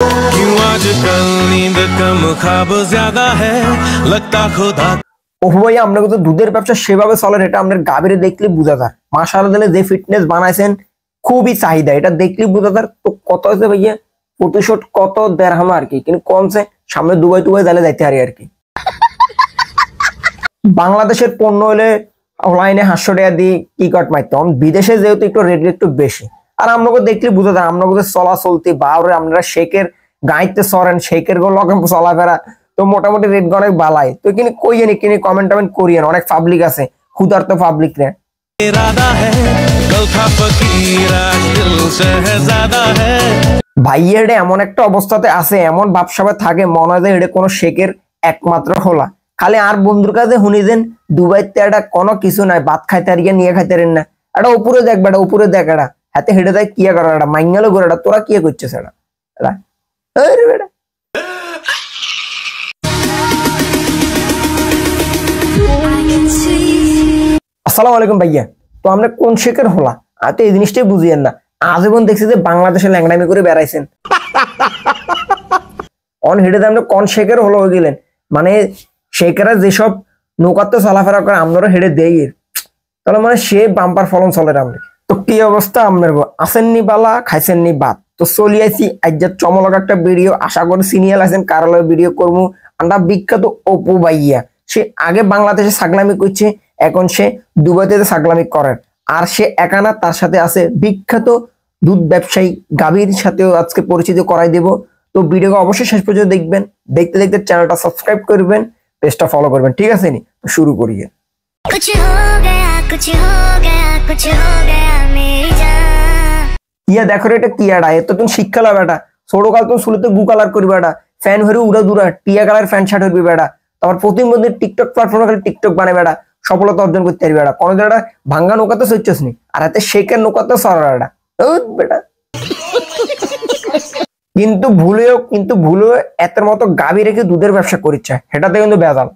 क्यों आजकल नींद कम ख्वाब ज्यादा है लगता खुदा। ওহো ভাইয়া আমরা কিন্তু দুধের ব্যবসা সেভাবে চলে এটা আমাদের গাভীরে দেখলে বোঝা যায়। মাশাআল্লাহ যে ফিটনেস বানাইছেন খুবই চাহিদা, এটা দেখলে বোঝা যায়। তো কত হয়েছে ভাইয়া প্রতিশোধ কত দেড়হাম আর কি, কিন্তু কমছে সামনে দুবাই টুবাই জালে যাইতে পারি আর কি। বাংলাদেশের পণ্য হলে অনলাইনে 500 টাকা দিয়ে কি কাট মারতে, বিদেশে যেহেতু একটু রেট একটু বেশি। আর আপনাকে দেখলে বুঝা যায় আপনাকে চলা চলতি বা আপনারা শেখের গাইতে সরেন শেখের গুলো চলাফেরা তো মোটামুটি রেট অনেক বালাই। তো এখানে কই জানি কিনে কমেন্ট টমেন্ট করিয়েন, অনেক পাবলিক আছে ক্ষুধার্ত পাবলিক রে। ভাইয়ের এমন একটা অবস্থাতে আছে, এমন ব্যবসায় থাকে মনে হয় যে এটা কোনো শেখের একমাত্র হলা। খালি আর বন্ধুর কাছে শুনি দেন দুবাইতে এটা কোনো কিছু নাই, ভাত খাইতে আর নিয়ে খাইতে পারেন না। এটা উপরে দেখ বেটা, উপরে দেখ এটা হাতে হেঁটে দেয় কিয়া করা এটা মাইঙ্গালো করে এটা তোরা কিয়া করছিস এটা বেটা। আসসালামু আলাইকুম ভাইয়া। তো আমরা কোন শেখের হলা আর তো এই জিনিসটাই বুঝিয়েন না। আজীবন দেখছি যে বাংলাদেশে ল্যাংড়ামি করে বেড়াইছেন, অন হেঁটে আমরা কোন শেখের হলো হয়ে গেলেন। মানে শেখেরা যেসব নৌকাতে চলাফেরা করে আপনারা হেঁটে দেই, তাহলে মানে সে বাম্পার ফলন চলে আমরা। তো কি অবস্থা আপনার আসেননি বালা খাইছেননি বাদ। তো চলি আইছি আজ চমলক একটা ভিডিও, আশা করি সিনিয়র আছেন কারালয় ভিডিও করবো। আমরা বিখ্যাত অপু ভাইয়া, সে আগে বাংলাদেশে ছাগলামি করছে, এখন সে দুবাইতে ছাগলামি করেন। আর সে একা না, তার সাথে আছে বিখ্যাত দুধ ব্যবসায়ী গাভীর সাথেও আজকে পরিচিত করাই দেব। তো ভিডিওকে অবশ্যই শেষ পর্যন্ত দেখবেন, দেখতে দেখতে চ্যানেলটা সাবস্ক্রাইব করবেন, পেজটা ফলো করবেন, ঠিক আছে নি? শুরু করিয়ে। ইয়া দেখো এটা কিয়াডা, এত তুমি শিক্ষা লাভ এটা ছোটকাল তুমি শুরুতে গু কালার করবে এটা, ফ্যান হয়ে উড়া দুরা টিয়া কালার ফ্যান শার্ট হইবে বেটা, তারপর প্রতিবন্ধী টিকটক প্ল্যাটফর্মে খালি টিকটক বানাবে বেটা, সফলতা অর্জন করতে পারবে বেটা। কোনো একটা ভাঙ্গা নৌকাতে চলছিস নি, আর হাতে শেখের নৌকাতে সরা এটা বেটা। কিন্তু ভুলেও এতের মতো গাভী রেখে দুধের ব্যবসা করিচ্ছে, সেটাতে কিন্তু বেজাল।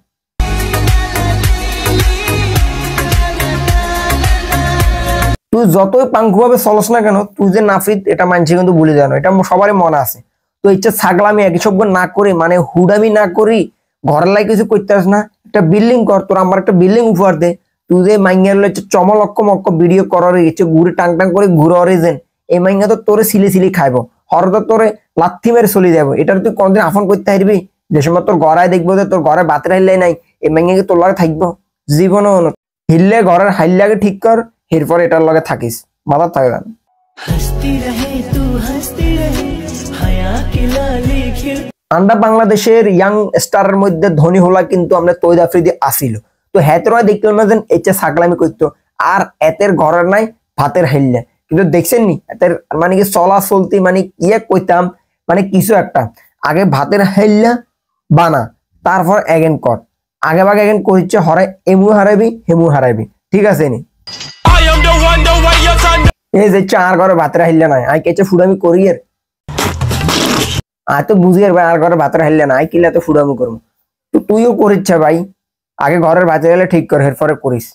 তুই যতই পাঙ্কু ভাবে চলস না কেন, তুই যে নাফিদ এটা মানছে কিন্তু ভুলে জানো, এটা সবারই মনে আছে। তো ইচ্ছা ছাগলামি একই সব না করে মানে হুডামি না করি ঘরের লাই কিছু করতে আস না, একটা বিল্ডিং কর, তোর আমার একটা বিল্ডিং উপহার দে। তুই যে মাইঙ্গার চমলক্ষ মক্ষ ভিডিও করার ইচ্ছে ঘুরে টাং টাং করে ঘুরে অরিজেন, এই মাইঙ্গা তো তোরে সিলি সিলি খাইবো, হরদ তোরে লাথি মেরে চলে যাবো। এটা তুই কোনদিন আফন করতে পারবি? যে সময় তোর ঘরে দেখবো যে তোর ঘরে বাতের হাইলাই নাই, এই মাইঙ্গাকে তোর লগে থাকবো জীবনও হিললে ঘরের হাইলাকে ঠিক কর, এরপর এটার লগে থাকিস, মাথা থাকে জান। আমরা বাংলাদেশের ইয়াং স্টারের মধ্যে ধনী হলা কিন্তু আমরা তৈদ আফ্রিদি আসিল। তো হেতরা দেখলাম না যেন এতে ছাগলামি করতো, আর এতের ঘরের নাই ভাতের হাইলে। কিন্তু দেখছেন নি এতের মানে কি চলা চলতি মানে ইয়ে কইতাম মানে কিছু একটা আগে ভাতের হাইলা বানা, তারপর এগেন কর, আগে ভাগে এগেন করিচ্ছে হরাই এমু হারাবি হেমু হারাবি, ঠিক আছে নি? এই যে চার ঘরে ভাতের হাইলে নাই আই কেছে ফুডামি করি এর আয় তো বুঝি আর ভাই আর ঘরে ভাতের হাইলে না আই কিলে তো ফুডামি করবো। তো তুইও করিচ্ছে ভাই, আগে ঘরের ভাতের হাইলে ঠিক কর, এরপরে করিস।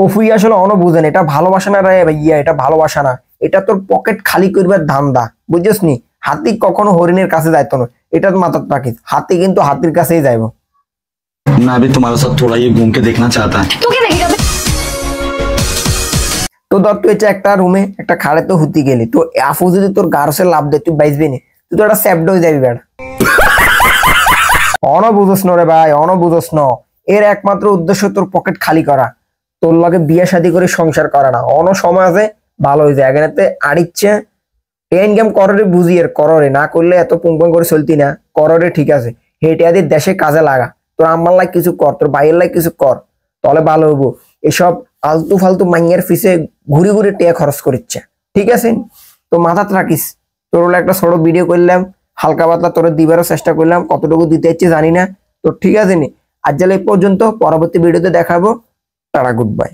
ওফুই আসলে অন বুঝেন এটা ভালোবাসা না রে ভাইয়া, এটা ভালোবাসা না, এটা তোর পকেট খালি করবার ধান্দা, বুঝছিস নি? হাতি কখনো হরিণের কাছে যাইতো না, এটা তো মাথায় রাখিস, হাতি কিন্তু হাতির কাছেই যাইবো। मैं भी तुम्हारे साथ थोड़ा ये घूम के देखना चाहता है। তো ধর তুই একটা রুমে একটা খাড়ে তো হুতি গেলি, তো আফু যদি তোর গারসে লাভ দেয় তুই বাইসবি নি, তুই তো একটা স্যাপড হয়ে যাবি বেড়া। বুঝোস ন রে ভাই, বুঝোস ন, এর একমাত্র উদ্দেশ্য তোর পকেট খালি করা, তোর লগে বিয়ে শাদী করে সংসার করা না। সময় আছে ভালো হয়ে যায় এখানে আড়িচ্ছে ইনকাম কররে, বুঝি এর কররে না করলে এত পুং করে চলতি না, কররে ঠিক আছে, হেঁটে আদি দেশে কাজে লাগা, তোর আমার লাই কিছু কর, তোর ভাইয়ের লাই কিছু কর, তাহলে ভালো হবো। এসব আলতু ফালতু মাইয়ের ফিসে ঘুরে ঘুরে টিয়া খরচ করিচ্ছে, ঠিক আছে? তো মাথাতে রাখিস। তোর হলো একটা ছোট ভিডিও করলাম, হালকা পাতলা তোর দিবারও চেষ্টা করলাম, কতটুকু দিতে ইচ্ছে জানি না। তো ঠিক আছে নি, আজ এই পর্যন্ত, পরবর্তী ভিডিওতে দেখাবো। Tata, good bye.